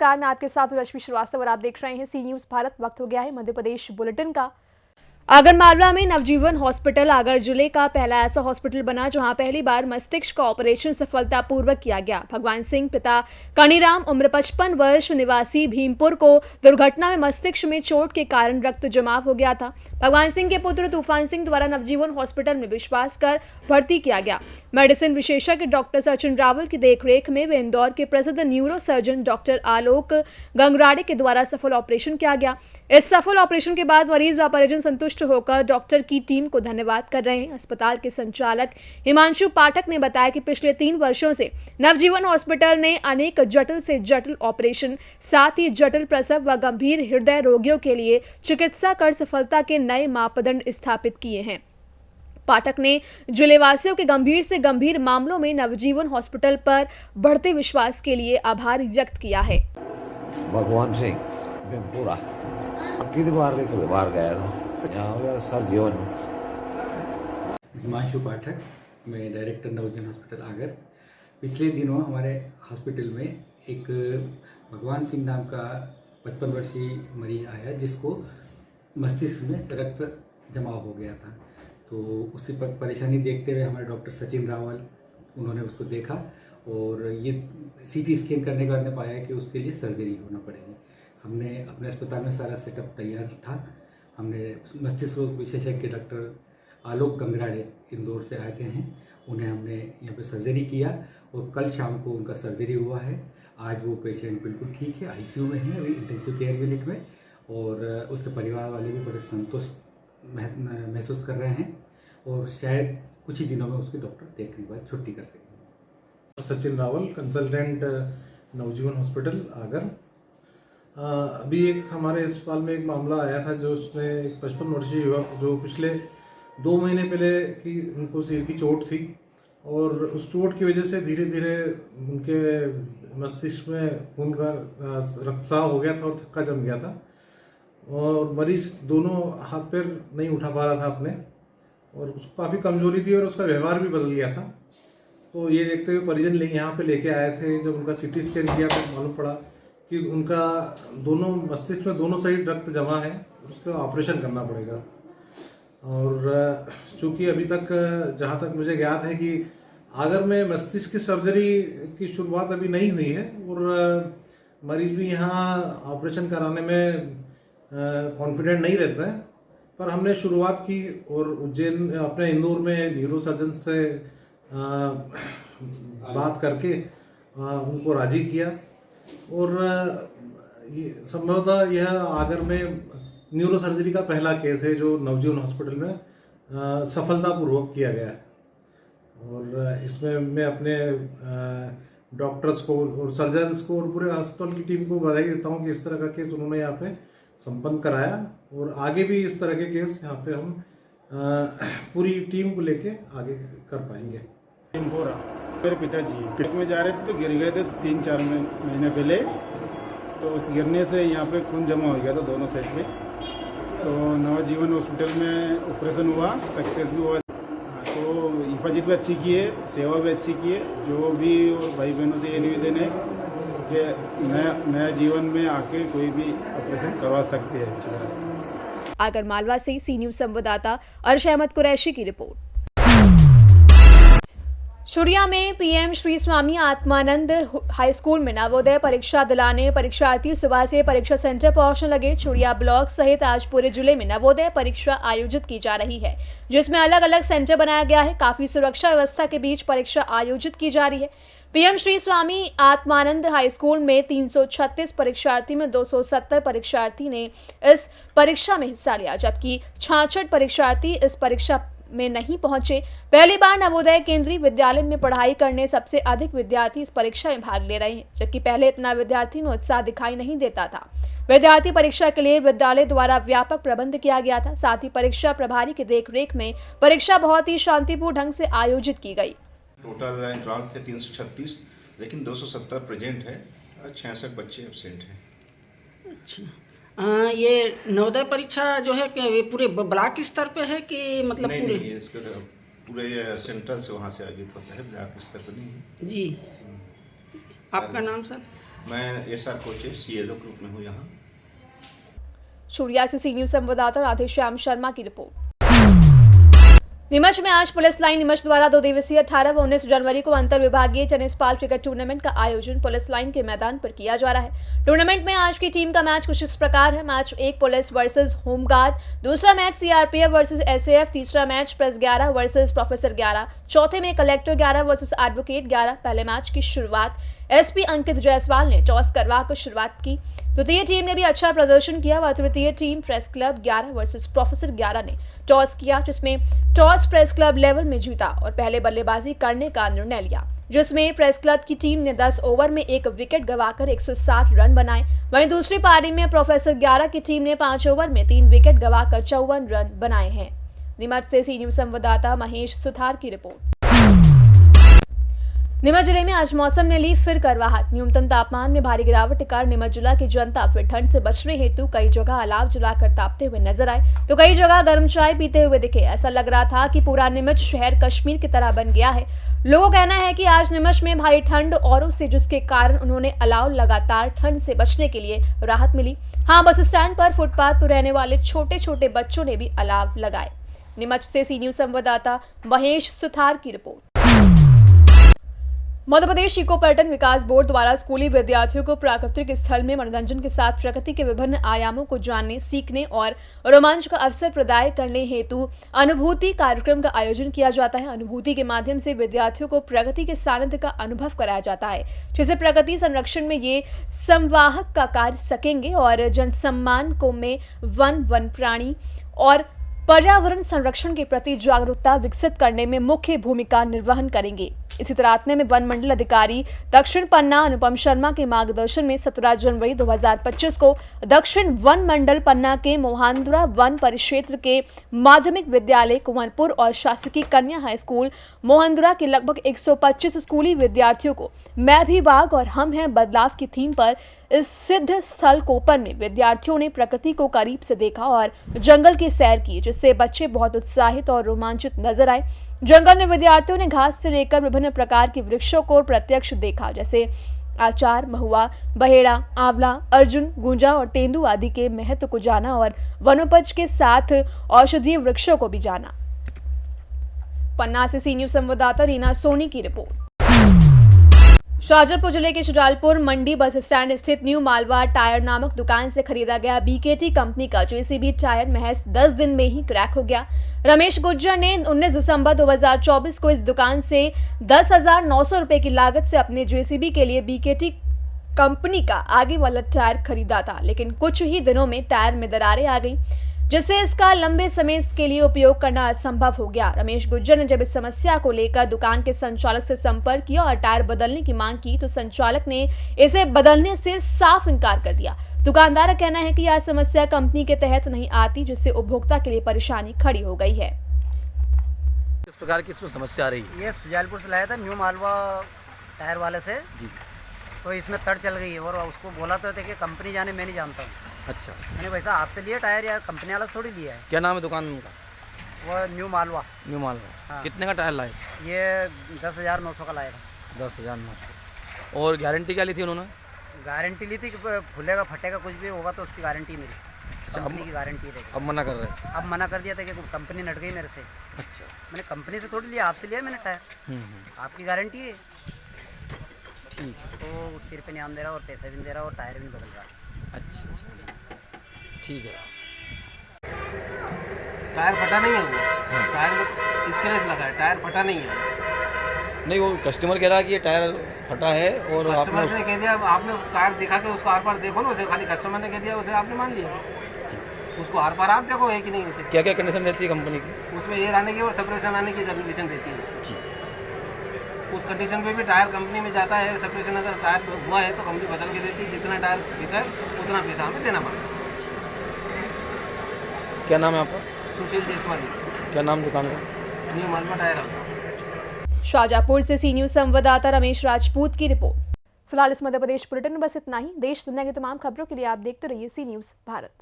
नमस्कार, मैं आपके साथ रश्मि श्रीवास्तव और आप देख रहे हैं सी न्यूज भारत। वक्त हो गया है मध्य प्रदेश बुलेटिन का। आगरमालवा में नवजीवन हॉस्पिटल आगर जिले का पहला ऐसा हॉस्पिटल बना जहां पहली बार मस्तिष्क का ऑपरेशन सफलतापूर्वक किया गया। भगवान सिंह पिता कनीराम उम्र 55 वर्ष निवासी भीमपुर को दुर्घटना में मस्तिष्क में चोट के कारण रक्त जमाव हो गया था। भगवान सिंह के पुत्र तूफान सिंह द्वारा नवजीवन हॉस्पिटल में विश्वास कर भर्ती किया गया। मेडिसिन विशेषज्ञ डॉक्टर सचिन रावल की देखरेख में वे इंदौर के प्रसिद्ध न्यूरो सर्जन डॉक्टर आलोक गंगराड़े के द्वारा सफल ऑपरेशन किया गया। इस सफल ऑपरेशन के बाद मरीज व परिजन संतुष्ट होकर डॉक्टर की टीम को धन्यवाद कर रहे हैं। अस्पताल के संचालक हिमांशु पाठक ने बताया कि पिछले 3 वर्षों से नवजीवन हॉस्पिटल ने अनेक जटिल से जटिल ऑपरेशन, साथ ही जटिल प्रसव व गंभीर हृदय रोगियों के लिए चिकित्सा कर सफलता के नए मापदंड स्थापित किए हैं। पाठक ने जिलेवासियों के गंभीर से गंभीर मामलों में नवजीवन हॉस्पिटल पर बढ़ते विश्वास के लिए आभार व्यक्त किया है। भगवान सिंह पूरा कितनी बार लेकर बाहर गया था यहाँ सर जीवन। हिमांशु पाठक, मैं डायरेक्टर नवजीवन हॉस्पिटल आगर। पिछले दिनों हमारे हॉस्पिटल में एक भगवान सिंह नाम का 55 वर्षीय मरीज आया जिसको मस्तिष्क में रक्त जमाव हो गया था। तो उसकी परेशानी देखते हुए हमारे डॉक्टर सचिन रावल उन्होंने उसको देखा और ये सीटी स्कैन करने के बाद ने पाया कि उसके लिए सर्जरी होना पड़ेगी। हमने अपने अस्पताल में सारा सेटअप तैयार था। हमने मस्तिष्क रोग विशेषज्ञ डॉक्टर आलोक गंगराड़े इंदौर से आए थे उन्हें हमने यहाँ पे सर्जरी किया और कल शाम को उनका सर्जरी हुआ है। आज वो पेशेंट बिल्कुल ठीक है, आईसीयू में है, अभी इंटेंसिव केयर यूनिट में, और उसके परिवार वाले भी बड़े संतुष्ट महसूस कर रहे हैं और शायद कुछ ही दिनों में उसके डॉक्टर देखने के बाद छुट्टी कर सकेंगे। सचिन रावल, कंसल्टेंट नवजीवन हॉस्पिटल आगर। अभी एक हमारे अस्पताल में एक मामला आया था जो उसमें एक 55 वर्षीय युवक जो पिछले 2 महीने पहले की उनको सिर की चोट थी और उस चोट की वजह से धीरे धीरे उनके मस्तिष्क में खून का रक्तस्राव हो गया था और थक्का जम गया था और मरीज दोनों हाथ पैर नहीं उठा पा रहा था अपने, और उसको काफ़ी कमजोरी थी और उसका व्यवहार भी बदल गया था। तो ये देखते हुए परिजन यहाँ पे लेके आए थे। जब उनका सीटी स्कैन किया तो मालूम पड़ा कि उनका दोनों मस्तिष्क में दोनों साइड रक्त जमा है, उसका ऑपरेशन करना पड़ेगा। और चूँकि अभी तक जहाँ तक मुझे ज्ञात है कि आगर में मस्तिष्क की सर्जरी की शुरुआत अभी नहीं हुई है और मरीज भी यहाँ ऑपरेशन कराने में कॉन्फिडेंट नहीं रहता है, पर हमने शुरुआत की और उज्जैन अपने इंदौर में न्यूरो सर्जन से बात करके उनको राजी किया और संभवतः यह आगर में न्यूरो सर्जरी का पहला केस है जो नवजीवन हॉस्पिटल में सफलतापूर्वक किया गया है। और इसमें मैं अपने डॉक्टर्स को और सर्जन्स को और पूरे हॉस्पिटल की टीम को बधाई देता हूँ कि इस तरह का केस उन्होंने यहाँ पे संपन्न कराया और आगे भी इस तरह के केस यहाँ पे हम पूरी टीम को लेके आगे कर पाएंगे। मेरे पिताजी ट्रक में जा रहे थे तो गिर गए थे 3-4 महीने पहले। तो उस गिरने से यहाँ पे खून जमा हो गया था दोनों साइड में। तो नवजीवन हॉस्पिटल में ऑपरेशन हुआ, सक्सेस भी हुआ। तो हिफाजत भी अच्छी की है, सेवा भी अच्छी की है। जो भी और भाई बहनों से ये निवेदन है कि नया जीवन में आके कोई भी ऑपरेशन करवा सकते हैं अच्छी तरह से। आगरमालवा से सी न्यूज संवाददाता अर्श अहमद कुरैशी की रिपोर्ट। चुड़िया में PM Shri Swami Atmanand high school में नवोदय परीक्षा दिलाने परीक्षार्थी सुबह से परीक्षा सेंटर पहुंचने लगे। चुड़िया ब्लॉक सहित आज पूरे जिले में नवोदय परीक्षा आयोजित की जा रही है, जिसमें अलग अलग सेंटर बनाया गया है। काफी सुरक्षा व्यवस्था के बीच परीक्षा आयोजित की जा रही है। PM Shri Swami Atmanand high school में 336 परीक्षार्थी में 270 परीक्षार्थी ने इस परीक्षा में हिस्सा लिया, जबकि 66 परीक्षार्थी इस परीक्षा में नहीं पहुंचे। पहली बार नवोदय केंद्रीय विद्यालय में पढ़ाई करने सबसे अधिक विद्यार्थी इस परीक्षा में भाग ले रहे हैं, जबकि पहले इतना विद्यार्थी में उत्साह दिखाई नहीं देता था। विद्यार्थी परीक्षा के लिए विद्यालय द्वारा व्यापक प्रबंध किया गया था। साथ ही परीक्षा प्रभारी की देखरेख में परीक्षा बहुत ही शांतिपूर्ण ढंग से आयोजित की गई। टोटल एंट्रांस थे 336, लेकिन 270 प्रेजेंट है और 66 बच्चे एब्सेंट हैं। अच्छा, ये नवोदय परीक्षा जो है कि पूरे ब्लॉक स्तर पे है कि मतलब पूरे? नहीं, इसका पूरे सेंट्रल से वहाँ से आयोजित होता है, ब्लॉक स्तर पर नहीं है। जी, आपका नाम सर? मैं SR कोचेस CLO ग्रुप में हूँ यहाँ। चूड़िया से सी न्यूज संवाददाता राधेश्याम शर्मा की रिपोर्ट। नीमच में आज पुलिस लाइन नीमच द्वारा 2 दिवसीय 18 व 19 जनवरी को अंतर विभागीय चनेसपाल क्रिकेट टूर्नामेंट का आयोजन पुलिस लाइन के मैदान पर किया जा रहा है। टूर्नामेंट में आज की टीम का मैच कुछ इस प्रकार है। मैच 1 पुलिस वर्सेस होमगार्ड, दूसरा मैच CRPF वर्सेस SAF, तीसरा मैच प्रेस 11 वर्सेस प्रोफेसर 11, चौथे में कलेक्टर 11 वर्सेस एडवोकेट 11। पहले मैच की शुरुआत SP अंकित जायसवाल ने टॉस करवाकर शुरुआत की। द्वितीय टीम ने भी अच्छा प्रदर्शन किया व तृतीय team press club 11 versus professor 11 ने टॉस किया, जिसमें टॉस प्रेस क्लब लेवल में जीता और पहले बल्लेबाजी करने का निर्णय लिया, जिसमें प्रेस क्लब की टीम ने 10 ओवर में 1 विकेट गंवाकर 160 रन बनाए। वहीं दूसरी पारी में प्रोफेसर 11 की टीम ने 5 ओवर में 3 विकेट गंवाकर 54 रन बनाए हैं। नीमच से सी न्यूज संवाददाता महेश सुथार की रिपोर्ट। नीमच जिले में आज मौसम ने ली फिर करवाहट। न्यूनतम तापमान में भारी गिरावट के कारण नीमच जिला की जनता फिर ठंड से बचने हेतु कई जगह अलाव जलाकर तापते हुए नजर आए, तो कई जगह गर्म चाय पीते हुए दिखे। ऐसा लग रहा था कि पूरा नीमच शहर कश्मीर की तरह बन गया है। लोगों का कहना है कि आज नीमच में भारी ठंड औरों से, जिसके कारण उन्होंने अलाव लगातार ठंड से बचने के लिए राहत मिली। हाँ, बस स्टैंड पर फुटपाथ पर रहने वाले छोटे छोटे बच्चों ने भी अलाव लगाए। नीमच से सी न्यूज संवाददाता महेश सुथार की रिपोर्ट। मध्य प्रदेश इको पर्यटन विकास बोर्ड द्वारा स्कूली विद्यार्थियों को प्राकृतिक स्थल में मनोरंजन के साथ प्रकृति के विभिन्न आयामों को जानने, सीखने और रोमांच का अवसर प्रदान करने हेतु अनुभूति कार्यक्रम का आयोजन किया जाता है। अनुभूति के माध्यम से विद्यार्थियों को प्रकृति के सानिध्य का अनुभव कराया जाता है, जिससे प्रकृति संरक्षण में ये संवाहक का कार्य सकेंगे और जन सम्मान को में वन प्राणी और पर्यावरण संरक्षण के प्रति जागरूकता विकसित करने में मुख्य भूमिका निर्वहन करेंगे। इसी तरह में वन मंडल अधिकारी दक्षिण पन्ना अनुपम शर्मा के मार्गदर्शन में 17 जनवरी 2025 को दक्षिण वन मंडल पन्ना के मोहांदुरा वन परिक्षेत्र के माध्यमिक विद्यालय कुंवरपुर और शासकीय कन्या हाई स्कूल मोहांदुरा के लगभग 125 स्कूली विद्यार्थियों को मैं भी बाघ और हम हैं बदलाव की थीम पर इस सिद्ध स्थल कोपन में विद्यार्थियों ने प्रकृति को करीब से देखा और जंगल की सैर की, जिससे बच्चे बहुत उत्साहित और रोमांचित नजर आए। जंगल में विद्यार्थियों ने घास से लेकर विभिन्न प्रकार के वृक्षों को प्रत्यक्ष देखा, जैसे आचार, महुआ, बहेड़ा, आंवला, अर्जुन, गुंजा और तेंदु आदि के महत्व को जाना और वनोपज के साथ औषधीय वृक्षों को भी जाना। पन्ना से सी न्यूज संवाददाता रीना सोनी की रिपोर्ट। शाहजहांपुर जिले के शुजालपुर मंडी बस स्टैंड स्थित न्यू मालवा टायर नामक दुकान से खरीदा गया BKT कंपनी का JCB टायर महज 10 दिन में ही क्रैक हो गया। रमेश गुर्जर ने 19 दिसंबर 2024 को इस दुकान से 10,900 रुपए की लागत से अपने JCB के लिए BKT कंपनी का आगे वाला टायर खरीदा था, लेकिन कुछ ही दिनों में टायर में दरारें आ गई, जिससे इसका लंबे समय के लिए उपयोग करना असंभव हो गया। रमेश गुर्जर ने जब इस समस्या को लेकर दुकान के संचालक से संपर्क किया और टायर बदलने की मांग की, तो संचालक ने इसे बदलने से साफ इनकार कर दिया। दुकानदार का कहना है कि यह समस्या कंपनी के तहत नहीं आती, जिससे उपभोक्ता के लिए परेशानी खड़ी हो गई है। किस प्रकार की इसमें समस्या आ रही है? ये सुजालपुर से लाया था न्यू मालवा टायर वाले से जी, तो इसमें तड़ चल गई है और उसको बोला तो थे कि कंपनी जाने, मैं नहीं जानता हूँ। अच्छा, मैंने वैसा आपसे लिया टायर, यार कंपनी वाला से थोड़ी लिया है। क्या नाम है दुकान का? वो न्यू मालवा। न्यू मालवा। हाँ। कितने का टायर लाए? ये 10,900 का लाया था। 10,900। और गारंटी क्या ली थी उन्होंने? गारंटी ली थी कि फूलेगा फटेगा कुछ भी होगा तो उसकी गारंटी मेरी, कंपनी की गारंटी है। अब मना कर रहे हैं? अब मना कर दिया था कि कंपनी नट गई मेरे से। अच्छा, मैंने कंपनी से थोड़ी लिया, आपसे लिया मैंने टायर, आपकी गारंटी है। ठीक है। तो सिर पे ध्यान दे रहा और पैसे भी नहीं दे रहा और टायर भी नहीं बदल रहा। अच्छा, ठीक है। टायर फटा नहीं है वो, टायर में स्क्रैच लगा है, टायर फटा नहीं है। नहीं, वो कस्टमर कह रहा है कि ये टायर फटा है और कस्टमर ने कह दिया, आपने टायर दिखा के उसको आर पार देखो ना, उसे खाली कस्टमर ने कह दिया, उसे आपने मान लिया। उसको आर पार आप देखो है कि नहीं। उसे क्या क्या कंडीशन रहती है कंपनी की? उसमें एयर आने की और सेपरेशन आने की कंडीशन रहती है उसकी। उस कंडीशन पे भी टायर कंपनी में जाता है, सेपरेशन अगर टायर हुआ है तो कंपनी बदल के देती है, जितना टायर पीसा है उतना पैसा हमें देना पड़ता है। क्या नाम है आपका? सुशील जायसवाल। क्या नाम दुकान का? New Malwa tyre house. Shahjahanpur से सी न्यूज संवाददाता रमेश राजपूत की रिपोर्ट। फिलहाल इस मध्य प्रदेश बुलेटिन में बस इतना ही। देश दुनिया की तमाम खबरों के लिए आप देखते रहिए सी न्यूज भारत।